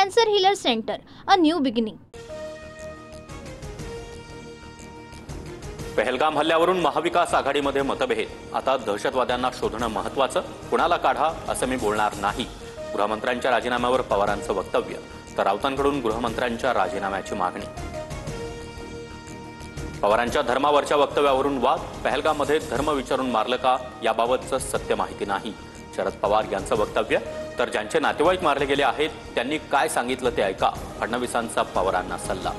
Cancer Healer Center, a new beginning. Pahalgam हल्ल्यावरून महाविकास आघाडीमध्ये मतभेद. आता दहशतवाद्यांना शोधणं महत्त्वाचं, कुणाला काढा असं मी बोलणार नाही. गृहमंत्र्यांच्या राजीनाम्यावर पवारांचं वक्तव्य, तर राऊतांकडून गृहमंत्र्यांच्या राजीनाम्याची मागणी. पवारांच्या धर्मावरच्या वक्तव्यावरून वाद. पहलगाममध्ये धर्म विचारून मारलं का याबाबतचं सत्य माहिती नाही. शरद पवार यांचं वक्तव्य, तर ज्यांचे नातेवाईक मारले गेले आहेत त्यांनी काय सांगितलं ते ऐका. फडणवीसांचा पवारांना सल्ला.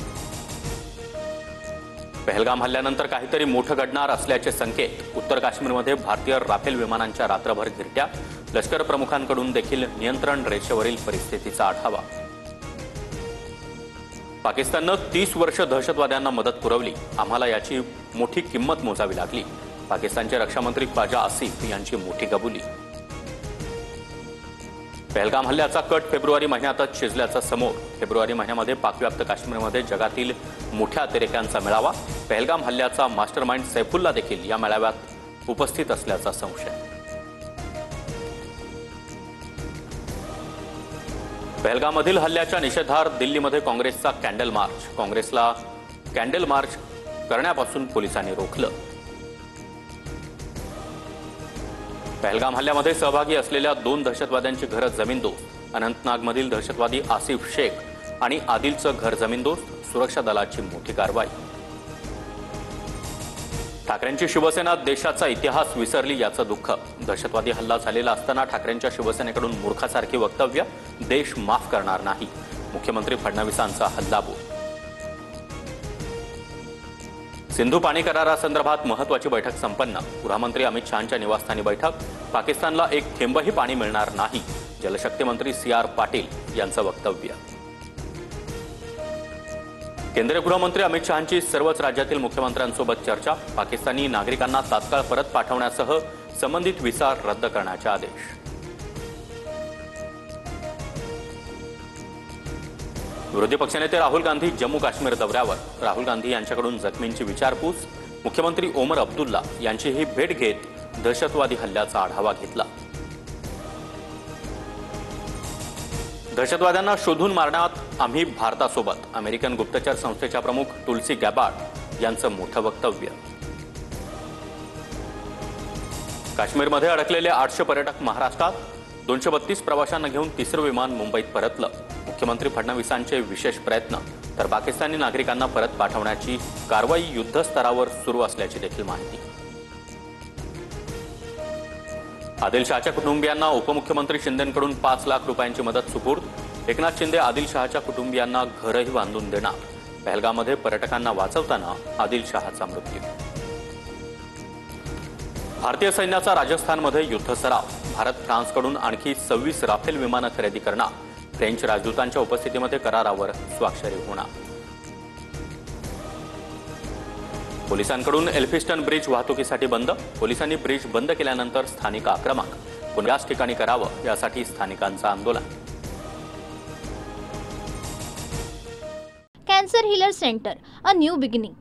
पहलगाम हल्ल्यानंतर काहीतरी मोठं घडणार असल्याचे संकेत. उत्तर काश्मीरमध्ये भारतीय राफेल विमानांच्या रात्रभर घिरट्या. लष्कर प्रमुखांकडून देखील नियंत्रण रेषेवरील परिस्थितीचा आढावा. पाकिस्ताननं 30 वर्ष दहशतवाद्यांना मदत पुरवली. आम्हाला याची मोठी किंमत मोजावी लागली. पाकिस्तानचे रक्षामंत्री ख्वाजा आसिफ यांची मोठी कबुली. पहलगाम हल्ल्याचा कट फेब्रुवारी महिन्यातच शिजल्याचं समोर. फेब्रुवारी महिन्यामध्ये पाकव्याप्त काश्मीरमध्ये जगातील मोठ्या अतिरेक्यांचा मेळावा. पहलगाम हल्ल्याचा मास्टरमाइंड सैफुल्ला देखील या मेळाव्यात उपस्थित असल्याचा संशय. पहलगाममधील हल्ल्याच्या निषेधार्थ दिल्लीमध्ये काँग्रेसचा कॅन्डल मार्च. काँग्रेसला कॅन्डल मार्च करण्यापासून पोलिसांनी रोखलं. पहलगाम हल्ल्यामध्ये सहभागी असलेल्या 2 दहशतवाद्यांची घरं जमीनदोस्त. अनंतनागमधील दहशतवादी आसिफ शेख आणि आदिलचं घर जमीनदोस्त. सुरक्षा दलाची मोठी कारवाई. ठाकरेंची शिवसेना देशाचा इतिहास विसरली याचं दुःख. दहशतवादी हल्ला झालेला असताना ठाकरेंच्या शिवसेनेकडून मूर्खासारखी वक्तव्य. देश माफ करणार नाही. मुख्यमंत्री फडणवीसांचा हल्लाबोल. सिंधू पाणी करारासंदर्भात महत्त्वाची बैठक संपन्न. गृहमंत्री अमित शहांच्या निवासस्थानी बैठक. पाकिस्तानला एक थेंबही पाणी मिळणार नाही. जलशक्ती मंत्री CR पाटील यांचं वक्तव्य. केंद्रीय गृहमंत्री अमित शहांची सर्वच राज्यातील मुख्यमंत्र्यांसोबत चर्चा. पाकिस्तानी नागरिकांना तात्काळ परत पाठवण्यासह संबंधित व्हिसा रद्द करण्याचे आदेश. विरोधी पक्षनेते राहुल गांधी जम्मू काश्मीर दौऱ्यावर. राहुल गांधी यांच्याकडून जखमींची विचारपूस. मुख्यमंत्री ओमर अब्दुल्ला यांचीही भेट घेत दहशतवादी हल्ल्याचा आढावा घेतला. दहशतवाद्यांना शोधून मारण्यात आम्ही भारतासोबत. अमेरिकन गुप्तचर संस्थेच्या प्रमुख तुलसी गॅबार्ड यांचं मोठं वक्तव्य. काश्मीरमध्ये अडकलेले 800 पर्यटक महाराष्ट्रात. 232 प्रवाशांना घेऊन तिसरं विमान मुंबईत परतलं. मुख्यमंत्री फडणवीसांचे विशेष प्रयत्न, तर पाकिस्तानी नागरिकांना परत पाठवण्याची कारवाई युद्धस्तरावर सुरू असल्याची देखील माहिती. आदिल शहाच्या कुटुंबियांना उपमुख्यमंत्री शिंदेंकडून 5 लाख रुपयांची मदत सुपूर्द. एकनाथ शिंदे आदिल शहाच्या कुटुंबियांना घरही बांधून देणार. पहलगाममध्ये पर्यटकांना वाचवताना आदिल शहाचा मृत्यू. भारतीय सैन्याचा राजस्थानमध्ये युद्ध सराव. भारत फ्रान्सकडून आणखी 26 राफेल विमानं खरेदी करणार. फ्रेंच राजदूतांच्या उपस्थितीमध्ये करारावर स्वाक्षरी होणार. पोलिसांकडून एल्फिस्टन ब्रिज वाहतुकीसाठी बंद. पोलिसांनी ब्रिज बंद केल्यानंतर स्थानिक आक्रमक. कोणत्याच ठिकाणी करावं यासाठी स्थानिकांचं आंदोलन. Cancer Healer Center, a new beginning.